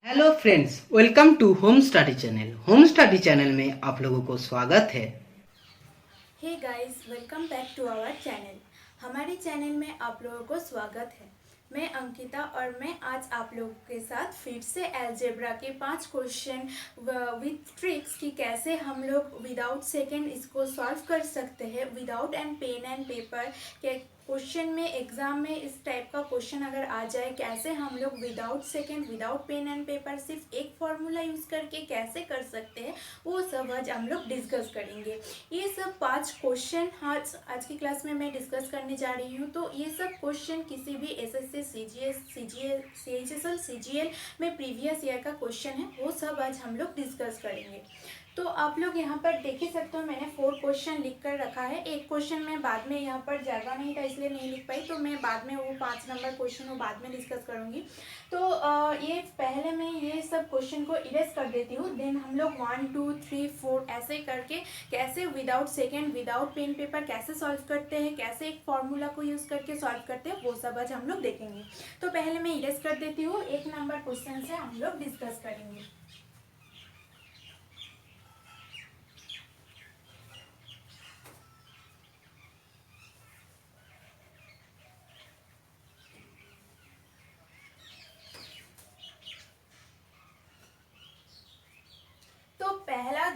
Hello friends, welcome to home study channel. Home study channel में आप लोगों को स्वागत है। Hey guys, welcome back to our channel. हमारे चैनल में आप लोगों को स्वागत है। मैं अंकिता और मैं आज आप लोगों के साथ फिर से अलजेब्रा के 5 क्वेश्चन विथ ट्रिक्स कि कैसे हम लोग विदाउट सेकेंड इसको सॉल्व कर सकते हैं without and pen and paper के क्वेश्चन में एग्जाम में इस टाइप का क्वेश्चन अगर आ जाए कैसे हम लोग without second without pen and paper सिर्फ एक फॉर्मूला यूज़ करके कैसे कर सकते हैं, वो सब आज हम लोग डिस्कस करेंगे। ये सब 5 क्वेश्चन आज की क्लास में मैं डिस्कस करने जा रही हूँ। तो ये सब क्वेश्चन किसी भी एसएससी सीजीएल सीजीएल में प्रीवियस ईयर का क्वेश्चन है, वो सब आज हम लोग डिस्कस करेंगे। तो आप लोग यहाँ पर देख ही सकते हो, मैंने 4 क्वेश्चन लिख कर रखा है। एक क्वेश्चन मैं बाद में यहाँ पर जगह नहीं था इसलिए नहीं लिख पाई, तो मैं बाद में वो 5 नंबर क्वेश्चन वो बाद में डिस्कस करूँगी। तो ये पहले मैं ये सब क्वेश्चन को इरेज कर देती हूँ, देन हम लोग 1 2 3 4 ऐसे करके कैसे without second without pen paper कैसे सॉल्व करते हैं, कैसे एक फॉर्मूला को यूज़ करके सॉल्व करते हैं, वो सब आज हम लोग देखेंगे। तो पहले मैं इरेज कर देती हूँ, 1 नंबर क्वेश्चन से हम लोग डिस्कस करेंगे। पहला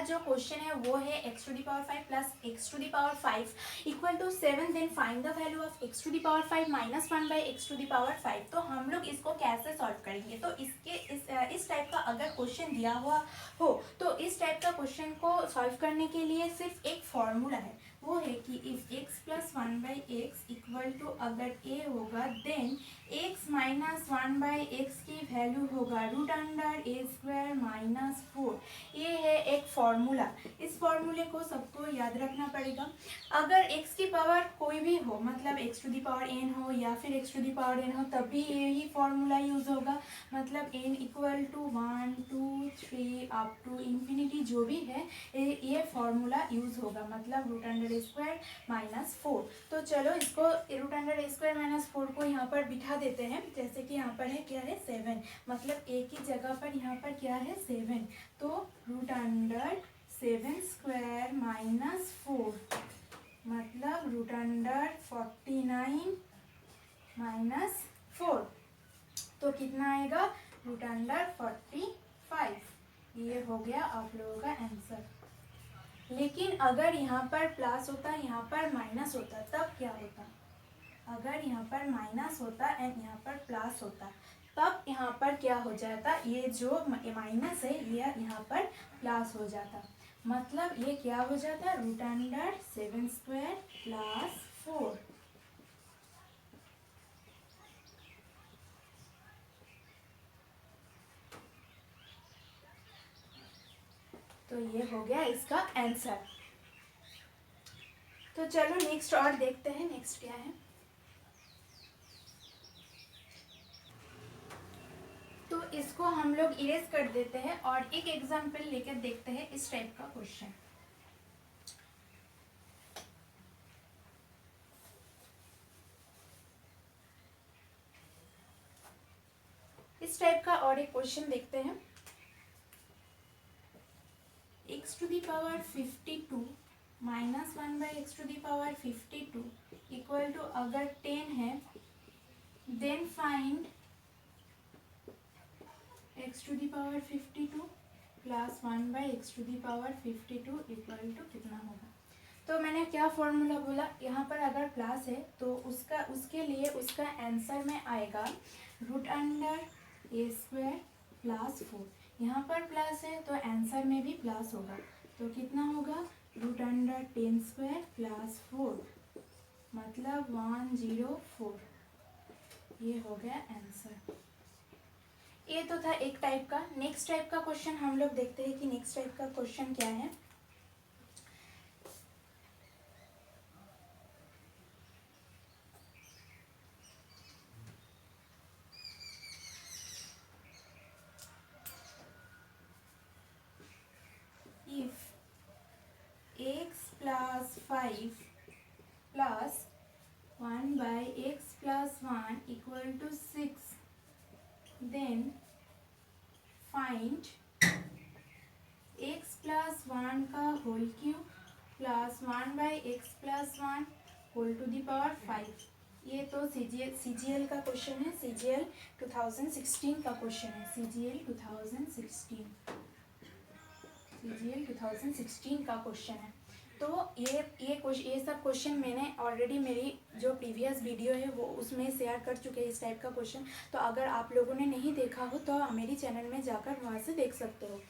जो क्वेश्चन है वो है x to the power 5 plus x to the power 5 equal to 7। Then find the value of x to the power 5 minus 1 by x to the power 5। तो हम लोग इसको कैसे सॉल्व करेंगे? तो इस टाइप का अगर क्वेश्चन दिया हुआ हो तो इस टाइप का क्वेश्चन को सॉल्व करने के लिए सिर्फ एक फॉर्मूला है, वो है कि if x plus 1 by x equal to अगर a होगा then x minus 1 by x की वैल्यू होगा root under a square minus 4। ये है एक फॉर्मूला। इस फॉर्मूले को सबको याद रखना पड़ेगा। अगर x की पावर कोई भी हो, मतलब x to the power n हो या फिर x to the power n हो, तब भी यही फॉर्मूला यूज होगा। मतलब n equal to 1 2 3 up to infinity जो भी है ये फॉर्मूला यूज होगा, मतलब root under a square minus 4। तो चलो इसको root under a square minus 4 को यहाँ पर बिठा देते हैं। जैसे कि यहाँ पर है क्या है 7, मतलब a की जगह पर यहाँ पर क्या है 7। तो रूट अंडर 7 स्क्वायर माइनस 4 मतलब रूट अंडर 49 माइनस 4। तो कितना आएगा? Root under 45। ये हो गया आप लोगों का आंसर। लेकिन अगर यहाँ पर प्लस होता यहाँ पर माइनस होता तब क्या होता? अगर यहाँ पर माइनस होता एंड यहाँ पर प्लस होता तब यहाँ पर क्या हो जाता? ये जो माइनस है ये यहाँ पर प्लस हो जाता, मतलब ये क्या हो जाता? Root under 7 square plus 4। तो ये हो गया इसका आंसर। तो चलो नेक्स्ट और देखते हैं, नेक्स्ट क्या है। तो इसको हम लोग इरेज कर देते हैं और एक एग्जांपल लेकर देखते हैं इस टाइप का क्वेश्चन। इस टाइप का और एक क्वेश्चन देखते हैं। x to the power 52 minus 1 by x to the power 52 equal to अगर 10 है then find x to the power 52 plus 1 by x to the power 52 equal to कितना होगा? तो मैंने क्या फॉर्मूला बोला, यहाँ पर अगर प्लस है तो उसके लिए उसका आंसर में आएगा root under a square plus 4। यहाँ पर प्लस है तो आंसर में भी प्लस होगा, तो कितना होगा? रूट अंडर 10 स्क्वायर प्लस 4 मतलब 104। ये हो गया आंसर। ये तो था एक टाइप का। नेक्स्ट टाइप का क्वेश्चन हम लोग देखते हैं कि नेक्स्ट टाइप का क्वेश्चन क्या है। If x plus 5 plus 1 by x plus 1 equal to 6, then find x plus one का whole cube plus 1/x+1 whole to the power 5। ये तो CGL का क्वेश्चन है, CGL 2016 का क्वेश्चन है, CGL 2016 का क्वेश्चन है। तो ये सब क्वेश्चन मैंने ऑलरेडी मेरी जो प्रीवियस वीडियो है वो उसमें शेयर कर चुके हैं इस टाइप का क्वेश्चन। तो अगर आप लोगों ने नहीं देखा हो तो मेरी चैनल में जाकर वहाँ से देख सकते हो।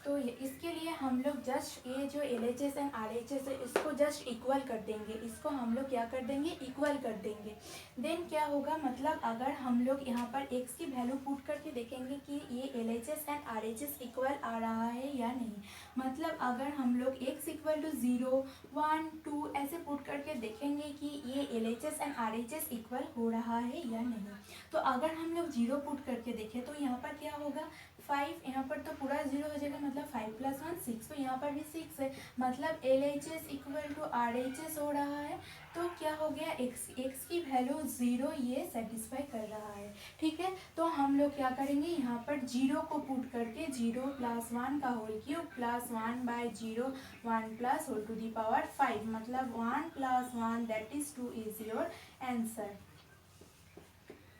तो इसके लिए हम लोग जस्ट ये जो LHS एंड RHS है इसको जस्ट इक्वल कर देंगे, इसको हम लोग क्या कर देंगे, इक्वल कर देंगे। देन क्या होगा, मतलब अगर हम लोग यहाँ पर x की वैल्यू पुट करके देखेंगे कि ये LHS एंड RHS इक्वल आ रहा है या नहीं। मतलब अगर हम लोग x इक्वल टू 0, 1, 2 ऐसे पुट करके देखेंगे कि ये LHS एंड RHS इक्वल हो रहा है या नहीं। तो अगर हम लोग 0 पुट करके देखें तो यहाँ पर क्या होगा, 5, यहाँ पर तो पूरा 0 हो जाएगा, मतलब 5 + 1 6, तो यहाँ पर भी 6 है, मतलब LHS इक्वल टू RHS हो रहा है। तो क्या हो गया, x की वैल्यू 0 ये सेटिस्फाई कर रहा है। ठीक है, तो हम लोग क्या करेंगे, यहाँ पर 0 को पुट करके 0 + 1 का whole cube plus 1/0 1 plus whole to the power 5, मतलब 1 + 1 that is 2 is your answer.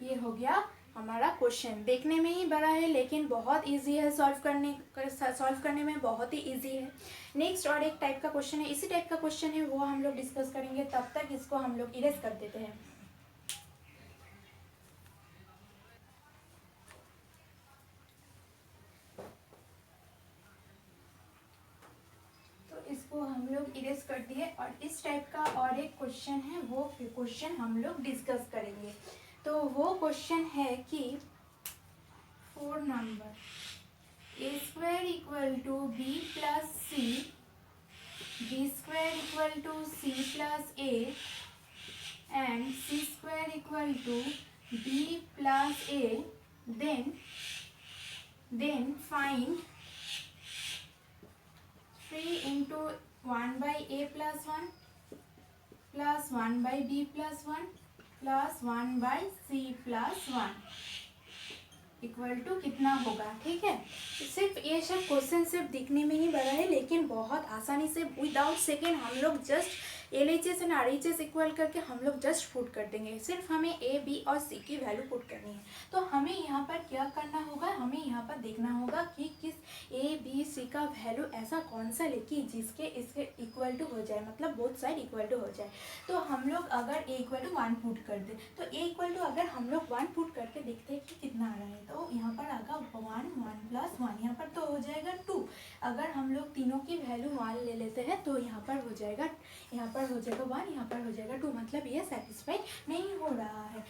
ये हो गया हमारा क्वेश्चन। देखने में ही बड़ा है लेकिन बहुत इजी है, सॉल्व करने में बहुत ही इजी है। नेक्स्ट और एक टाइप का क्वेश्चन है, इसी टाइप का क्वेश्चन है, वो हम लोग डिस्कस करेंगे। तब तक इसको हम लोग इरेज कर देते हैं। तो इसको हम लोग इरेज कर दिए और इस टाइप का और एक क्वेश्चन है, वो क्वेश्चन हम लोग डिस्कस करेंगे। तो वो क्वेश्चन है कि 4 number a² = b + c, b² = c + a and c² = b + a, then find 3 × 1/a + 1 plus 1/b + 1 plus 1/c + 1 equal to कितना होगा। ठीक है, सिर्फ ये सब क्वेश्चन सिर्फ दिखने में ही बड़ा है लेकिन बहुत आसानी से विदाउट सेकेंड हम लोग just LHS and RHS equal करके हम लोग जस्ट पुट कर देंगे। सिर्फ हमें A, B और C की वैल्यू पुट करनी है। तो हमें यहाँ पर क्या करना होगा, हमें यहाँ पर देखना होगा कि किस A, B, C का वैल्यू ऐसा कौन सा लेके जिसके इसके इक्वल टू हो जाए, मतलब बोथ साइड इक्वल टू हो जाए। तो हम लोग अगर A = 1 पुट कर दे तो A = अगर हम लोग 1 पुट करके देखते हैं कि कितना आ रहा है, तो यहाँ पर आगा 1 1 + 1, यहाँ पर तो हो जाएगा 2। अगर हम लोग तीनों की वैल्यू 1 ले लेते हैं तो यहाँ पर हो जाएगा 1, यहाँ पर हो जाएगा 2, मतलब ये सेटिस्फाई नहीं हो रहा है।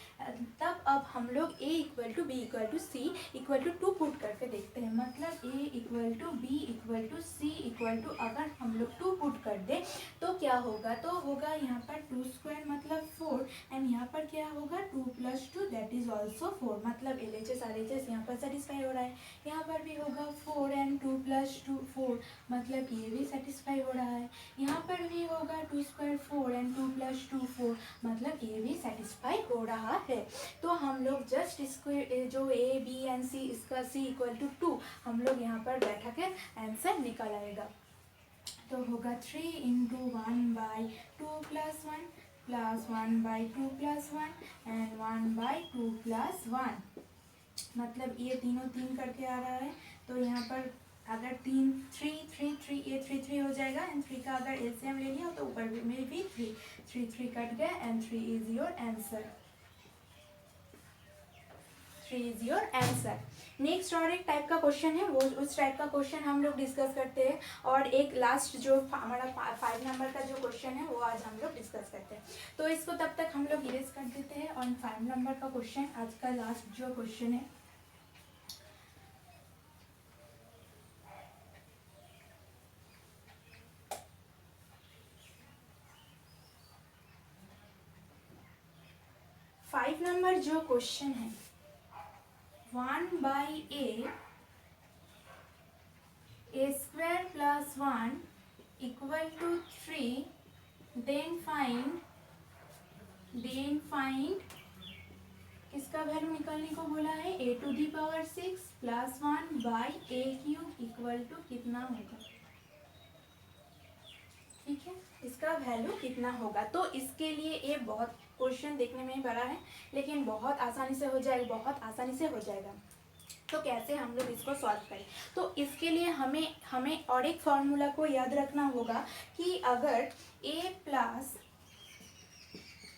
तब अब हम लोग A = B = C = 2 पुट करके देखते हैं। मतलब A = B = C = अगर हम लोग 2 पुट कर दे तो क्या होगा, तो होगा यहाँ पर 2² मतलब 4 एंड यहाँ पर क्या होगा 2 + 2 दैट इज ऑल्सो 4, मतलब LHS RHS यहाँ पर सेटिस्फाई हो रहा है। यहाँ पर भी होगा 4 एंड 2 + 2 4, मतलब ये भी सेटिस्फाई हो रहा है। यहाँ पर भी होगा 2² 4 एंड 2 + 2 4, मतलब ये भी सेटिस्फाई हो रहा है। तो हम लोग जस्ट इसको जो A, B एंड C, इसका C = 2 हम लोग यहाँ पर बैठा के आंसर निकल आएगा। तो होगा 3 × 1/2 + 1 plus 1/2 + 1 and 1/2 + 1, मतलब ये तीनों 3 करके आ रहा है। तो यहाँ पर अगर 3 3 ये 3 हो जाएगा एंड 3 का अगर LCM ले लिया तो ऊपर में भी 3 कट गया and 3 is your answer. 3 is your answer. Next और एक टाइप का क्वेश्चन है, वो उस टाइप का क्वेश्चन हम लोग डिस्कस करते हैं। और एक लास्ट जो हमारा 5 नंबर का जो क्वेश्चन है वो आज हम लोग डिस्कस करते हैं। तो इसको तब तक हम लोग इरेज कर देते हैं। और 5 नंबर का क्वेश्चन आज का लास्ट जो क्वेश्चन है, फाइव नंबर जो क्वेश्चन है, 1/a² + 1 = 3, then find किसका वैल्यू निकालने को बोला है, A to the power 6 plus 1 by A cube equal to कितना होगा, ठीक है, इसका वैल्यू कितना होगा। तो इसके लिए ये बहुत क्वेश्चन देखने में बड़ा है लेकिन बहुत आसानी से हो जाएगा, बहुत आसानी से हो जाएगा। तो कैसे हम लोग इसको सॉल्व करें, तो इसके लिए हमें और एक फॉर्मूला को याद रखना होगा कि अगर a plus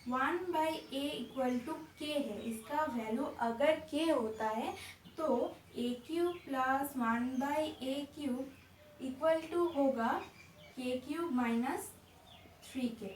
1 by A equal to K है, इसका वैल्यू अगर k होता है तो A cube plus 1 by A cube equal to होगा के क्यूब माइनस 3k।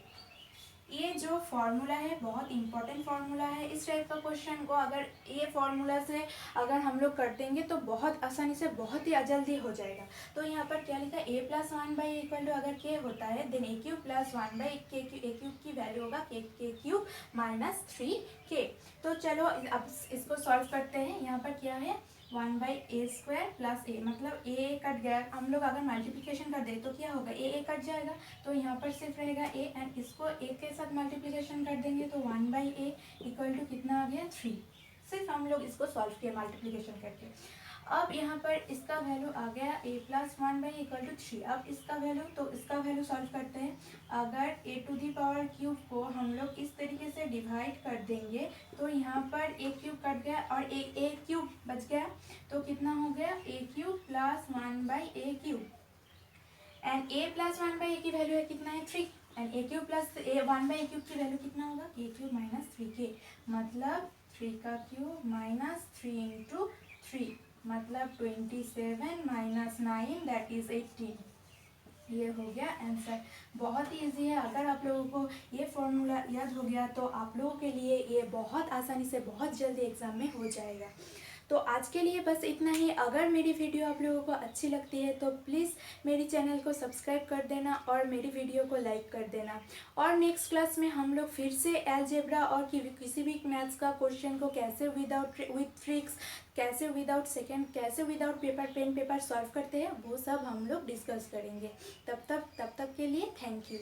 ये जो फॉर्मूला है बहुत इंपॉर्टेंट फॉर्मूला है। इस टाइप का क्वेश्चन को अगर ये फॉर्मूला से अगर हम लोग कर देंगे तो बहुत आसानी से बहुत ही जल्दी हो जाएगा। तो यहाँ पर क्या लिखा, a plus 1 by equal to अगर के होता है then a cube plus 1 by k cube की वैल्यू होगा के क्यूब माइनस 3k। तो चलो अब इसको सॉल्व करते हैं। यहाँ पर क्या है 1 बाई ए स्क्वायर प्लस ए, मतलब ए कट गया, हम लोग अगर मल्टीप्लिकेशन कर दे तो क्या होगा, ए कट जाएगा तो यहाँ पर सिर्फ रहेगा ए एंड इसको ए के साथ मल्टीप्लिकेशन कर देंगे तो 1 बाई ए इक्वल टू कितना आ गया 3। सिर्फ हम लोग इसको सॉल्व किया मल्टीप्लिकेशन करके। अब यहाँ पर इसका वैल्यू आ गया ए प्लस 1 बाई इक्वल टू 3। अब इसका वैल्यू, तो इसका वैल्यू सॉल्व करते हैं। अगर ए टू दी पावर क्यूब को हम लोग इस तरीके से डिवाइड कर देंगे तो यहाँ पर ए क्यूब कट गया और ए क्यूब बच गया तो कितना हो गया A cube plus 1 by A cube and A plus 1 by A की वैल्यू है कितना है 3 and A cube plus 1 by A cube की वैल्यू कितना होगा के क्यूब माइनस 3k, मतलब 3 का क्यूब माइनस 3 इंटू 3 मतलब 27 माइनस 9 दैट इज 18। ये हो गया आंसर। बहुत ही ईजी है। अगर आप लोगों को ये फॉर्मूला याद हो गया तो आप लोगों के लिए ये बहुत आसानी से बहुत जल्दी एग्जाम में हो जाएगा। तो आज के लिए बस इतना ही। अगर मेरी वीडियो आप लोगों को अच्छी लगती है तो प्लीज़ मेरी चैनल को सब्सक्राइब कर देना और मेरी वीडियो को लाइक कर देना। और नेक्स्ट क्लास में हम लोग फिर से अलजेब्रा और किसी भी मैथ्स का क्वेश्चन को कैसे विथ ट्रिक्स, कैसे विदाउट पेन पेपर सॉल्व करते हैं वो सब हम लोग डिस्कस करेंगे। तब तक के लिए थैंक यू।